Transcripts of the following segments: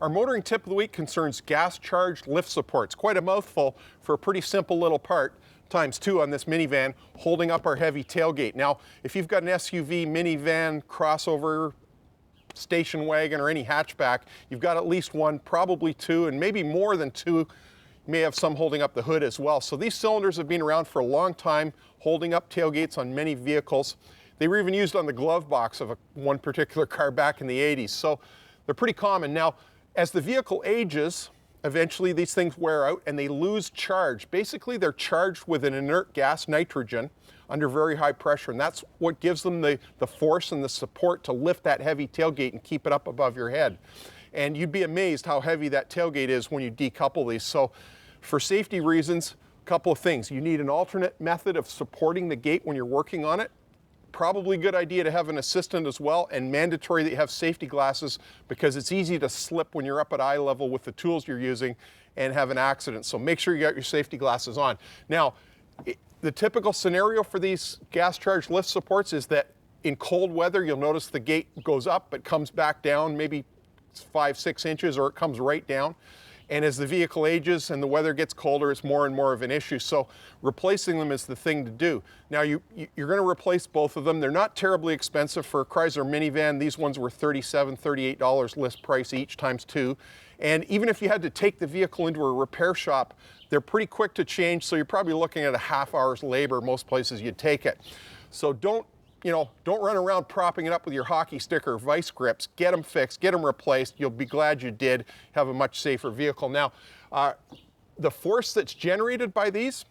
Our motoring tip of the week concerns gas-charged lift supports. Quite a mouthful for a pretty simple little part, ×2 on this minivan, holding up our heavy tailgate. Now, if you've got an SUV, minivan, crossover, station wagon, or any hatchback, you've got at least one, probably two, and maybe more than two. You may have some holding up the hood as well. So these cylinders have been around for a long time, holding up tailgates on many vehicles. They were even used on the glove box of one particular car back in the 80s. So they're pretty common. Now, as the vehicle ages, eventually these things wear out and they lose charge. Basically, they're charged with an inert gas, nitrogen, under very high pressure, and that's what gives them the force and the support to lift that heavy tailgate and keep it up above your head. And you'd be amazed how heavy that tailgate is when you decouple these. So for safety reasons, a couple of things. You need an alternate method of supporting the gate when you're working on it. Probably a good idea to have an assistant as well, and mandatory that you have safety glasses, because it's easy to slip when you're up at eye level with the tools you're using and have an accident. So make sure you got your safety glasses on. Now, the typical scenario for these gas-charged lift supports is that in cold weather, you'll notice the gate goes up, but comes back down, maybe 5-6 inches, or it comes right down. And as the vehicle ages and the weather gets colder, it's more and more of an issue. So replacing them is the thing to do. Now you're going to replace both of them. They're not terribly expensive. For a Chrysler minivan, these ones were $37, $38 list price each ×2. And even if you had to take the vehicle into a repair shop, they're pretty quick to change. So you're probably looking at a half hour's labor most places you'd take it. So don't run around propping it up with your hockey stick or vice grips. Get them fixed, get them replaced. You'll be glad you did. Have a much safer vehicle. Now, the force that's generated by these,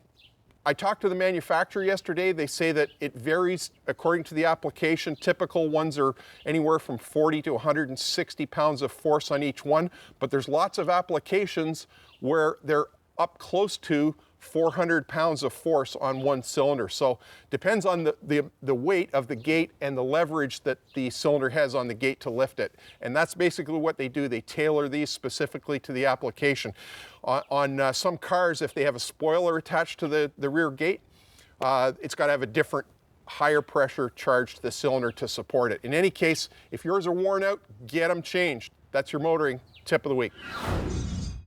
I talked to the manufacturer yesterday. They say that it varies according to the application. Typical ones are anywhere from 40 to 160 pounds of force on each one, but there's lots of applications where they're up close to 400 pounds of force on one cylinder. So depends on the weight of the gate and the leverage that the cylinder has on the gate to lift it. And that's basically what they do. They tailor these specifically to the application. On some cars, if they have a spoiler attached to the rear gate, it's got to have a different higher pressure charge to the cylinder to support it. In any case, if yours are worn out, get them changed. That's your motoring tip of the week.